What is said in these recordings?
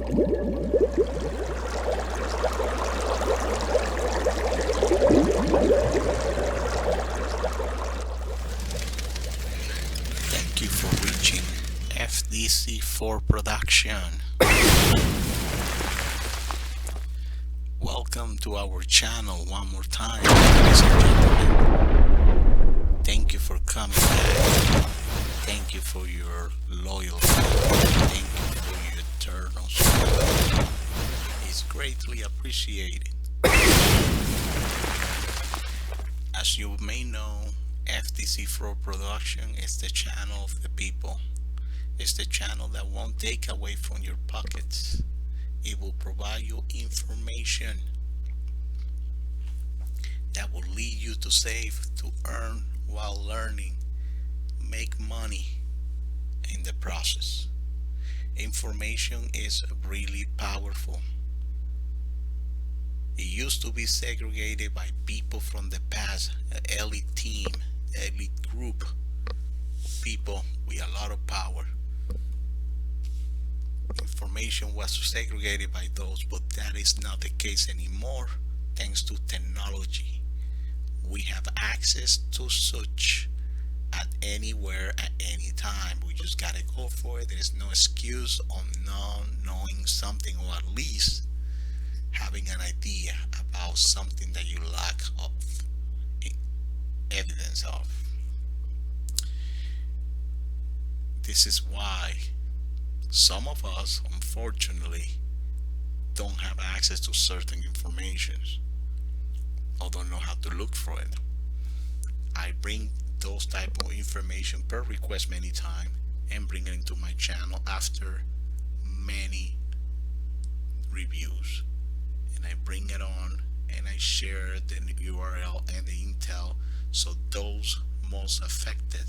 Thank you for reaching FDC4 Production. Welcome to our channel one more time, ladies and gentlemen. Thank you for coming back. Thank you for your loyalty. Thank you for your eternal support. It's greatly appreciated. As you may know, FDC4 Production is the channel of the people. It's the channel that won't take away from your pockets. It will provide you information that will lead you to save, to earn while learning, make money in the process. Information is really powerful. It used to be segregated by people from the past, an elite team, elite group, people with a lot of power. Information was segregated by those, but that is not the case anymore thanks to technology. We have access to such at anywhere at any time. We just gotta go for it. There's no excuse on not knowing something, or at least having an idea about something that you lack of evidence of. This is why some of us, unfortunately, don't have access to certain information or don't know how to look for it. I bring those type of information per request many times and bring it into my channel after many reviews, and I bring it on and I share the URL and the intel so those most affected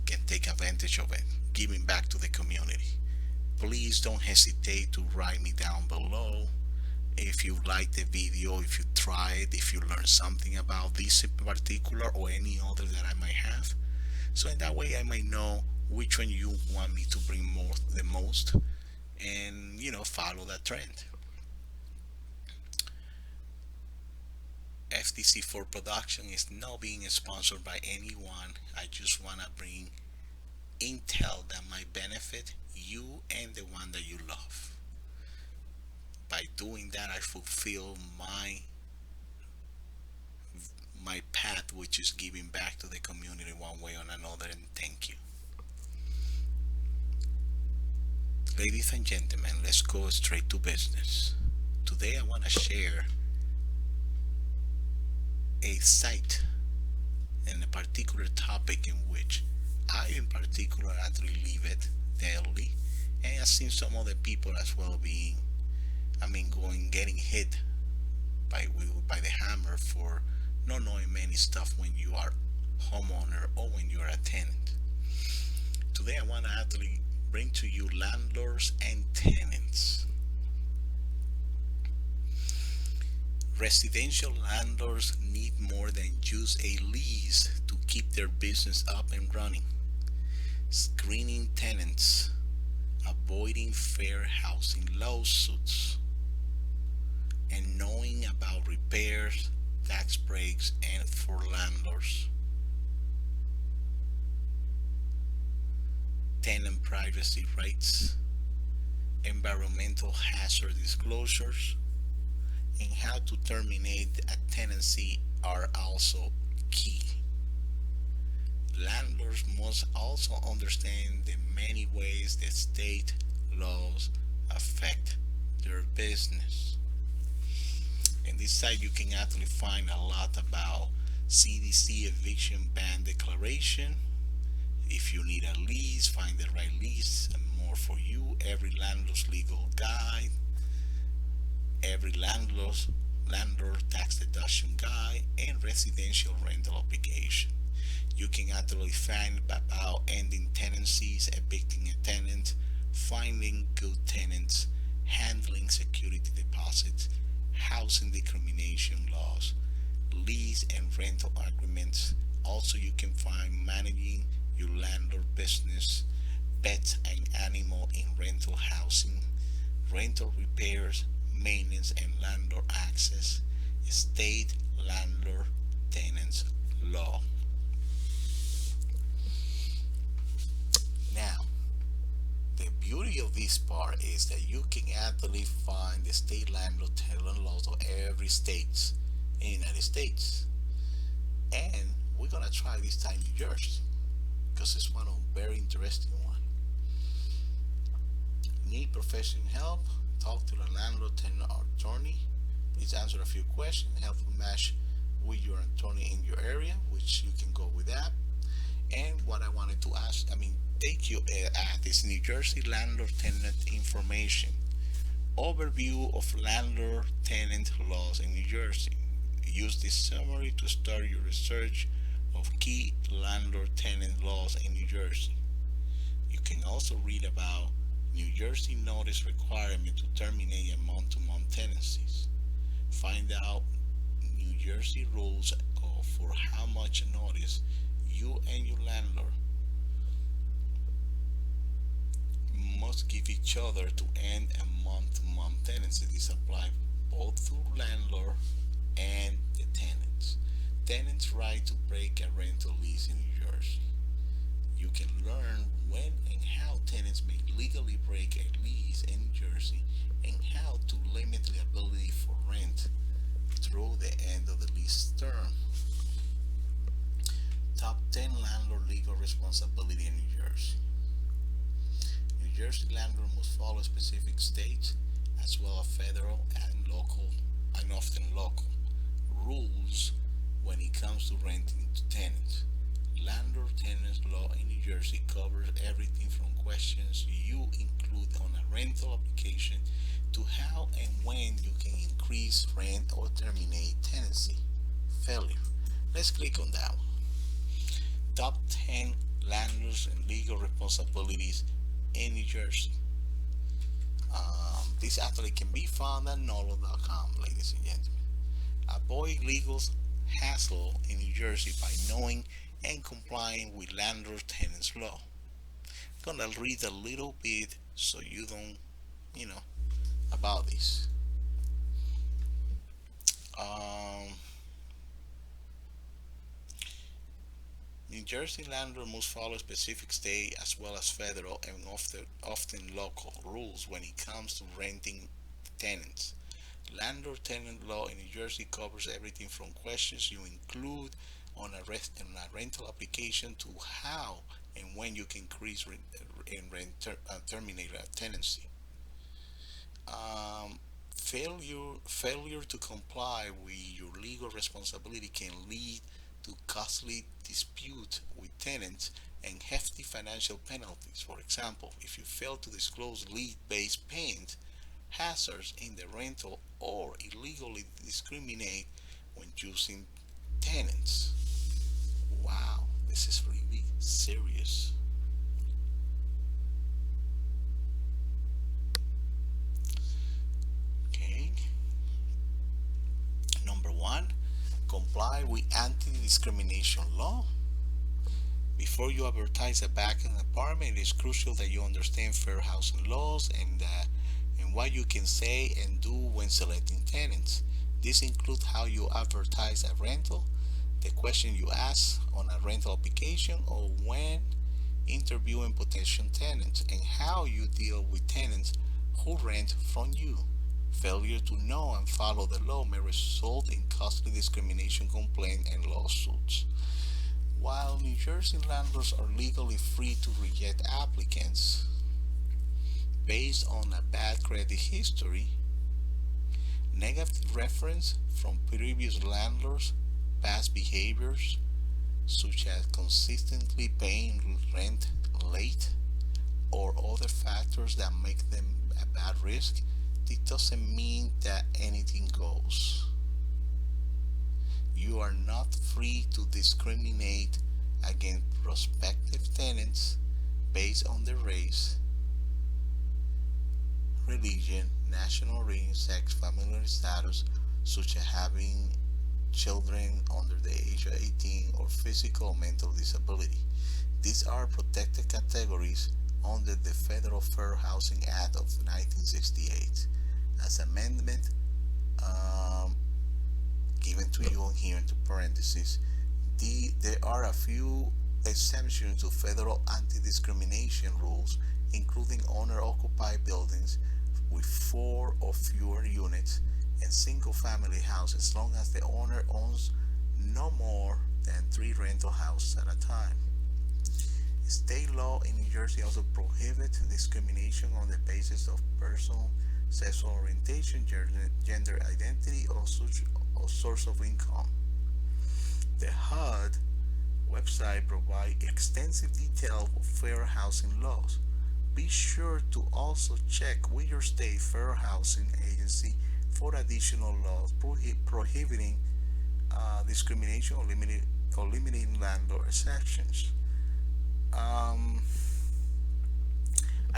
can take advantage of it, giving back to the community. Please don't hesitate to write me down below if you like the video, if you tried, if you learned something about this in particular or any other that I might have. So in that way I might know which one you want me to bring the most, and follow that trend. FTC4 Production is not being sponsored by anyone. I just want to bring intel that might benefit you and the one that you love. By doing that, I fulfill my path, which is giving back to the community one way or another, and thank you. Ladies and gentlemen, let's go straight to business. Today I want to share a site and a particular topic in which I in particular actually live it daily, and I've seen some other people as well getting hit by the hammer for not knowing many stuff when you are homeowner or when you are a tenant. Today I want to actually bring to you landlords and tenants. Residential landlords need more than just a lease to keep their business up and running. Screening tenants, avoiding fair housing lawsuits, and knowing about repairs, tax breaks, and for landlords. Tenant privacy rights, environmental hazard disclosures, and how to terminate a tenancy are also key. Landlords must also understand the many ways that state laws affect their business. In this site you can actually find a lot about CDC eviction ban declaration. If you need a lease, find the right lease and more for you. Every landlord's legal guide, every landlord tax deduction guide, and residential rental obligation. You can actually find about ending tenancies, evicting a tenant, finding good tenants, handling security deposits, housing discrimination laws, lease and rental agreements. Also, you can find managing your landlord business, pets and animal in rental housing, rental repairs, maintenance, and landlord access, state landlord tenants law. Now, the beauty of this part is that you can actually find the state landlord tenant laws of every state in the United States. And we're gonna try this time New Jersey because it's one of very interesting one. Need professional help? Talk to the landlord tenant attorney. Please answer a few questions. Help match with your attorney in your area, which you can go with that. And what I wanted to ask, take you at this New Jersey landlord tenant information overview of landlord tenant laws in New Jersey. Use this summary to start your research of key landlord tenant laws in New Jersey. You can also read about New Jersey notice requirement to terminate a month-to-month tenancies. Find out New Jersey rules for how much notice you and your landlord must give each other to end a month-to-month tenancy. This applies both to landlord and the tenants. Tenants' right to break a rental lease in New Jersey. You can learn when and how tenants may legally break a lease in New Jersey and how to limit the ability for rent through the end of the lease term. Top 10 landlord legal responsibility in New Jersey. New Jersey landlord must follow specific states as well as federal and local and often local rules when it comes to renting to tenants. Landlord tenants law in New Jersey covers everything from questions you include on a rental application to how and when you can increase rent or terminate tenancy. Failure. Let's click on that one. Top 10 landlords and legal responsibilities in New Jersey. This actually can be found at nolo.com, ladies and gentlemen. Avoid legal hassle in New Jersey by knowing and complying with landlord tenants law. I'm gonna read a little bit so you don't, you know, about this. Um, New Jersey landlord must follow specific state as well as federal and often local rules when it comes to renting tenants. Landlord tenant law in New Jersey covers everything from questions you include on a rental application to how and when you can increase terminate a tenancy. Um, failure to comply with your legal responsibility can lead to costly dispute with tenants and hefty financial penalties. For example, if you fail to disclose lead-based payment hazards in the rental or illegally discriminate when choosing tenants. Wow, this is really serious. Okay. Number one, comply with anti-discrimination law. Before you advertise a vacant apartment, it is crucial that you understand fair housing laws and what you can say and do when selecting tenants. This includes how you advertise a rental, the question you ask on a rental application, or when interviewing potential tenants, and how you deal with tenants who rent from you. Failure to know and follow the law may result in costly discrimination complaints and lawsuits. While New Jersey landlords are legally free to reject applicants based on a bad credit history, negative reference from previous landlords, past behaviors such as consistently paying rent late or other factors that make them a bad risk, it doesn't mean that anything goes. You are not free to discriminate against prospective tenants based on their race, religion, national origin, sex, family status, such as having children under the age of 18 or physical or mental disability. These are protected categories under the Federal Fair Housing Act of 1968. As amendment um, given to you on here into parentheses, there are a few exceptions to federal anti-discrimination rules, including owner-occupied buildings with 4 or fewer units and single-family houses, as long as the owner owns no more than 3 rental houses at a time. State law in New Jersey also prohibits discrimination on the basis of personal sexual orientation, gender identity, or source of income. The HUD website provides extensive detail of fair housing laws. Be sure to also check with your state fair housing agency for additional laws prohibiting discrimination or limiting landlord exceptions. I'm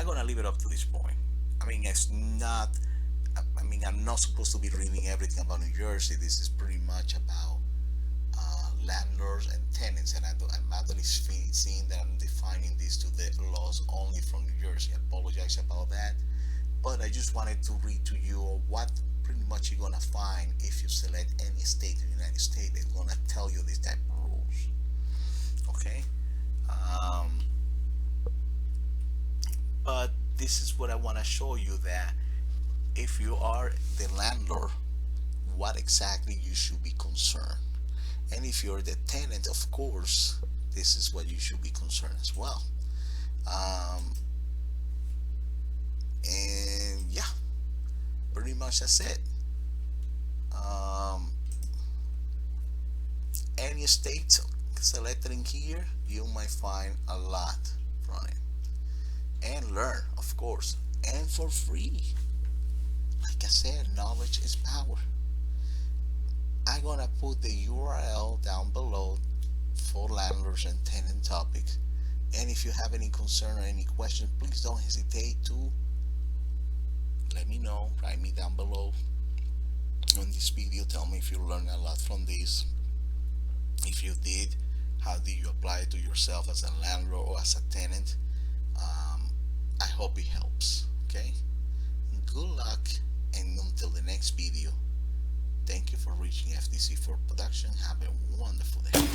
gonna leave it up to this point. I'm not supposed to be reading everything about New Jersey. This is pretty much about landlords and tenants, and I'm actually seeing that I'm defining this to the laws only from New Jersey. I apologize about that, but I just wanted to read to you what pretty much you're gonna find if you select any state in the United States. They're gonna tell you this type of rules. Okay. But this is what I want to show you, that if you are the landlord, what exactly you should be concerned, and if you're the tenant, of course, this is what you should be concerned as well. And yeah, pretty much that's it. Any state selected in here, you might find a lot from it, and learn, of course, and for free. Like I said, knowledge is power. I'm gonna put the URL down below for landlords and tenant topics, and if you have any concern or any questions, please don't hesitate to let me know. Write me down below on this video. Tell me if you learned a lot from this. If you did, how did you apply it to yourself as a landlord or as a tenant? I hope it helps. Okay, good luck, and until the next video, thank you for reaching FTC for production. Have a wonderful day.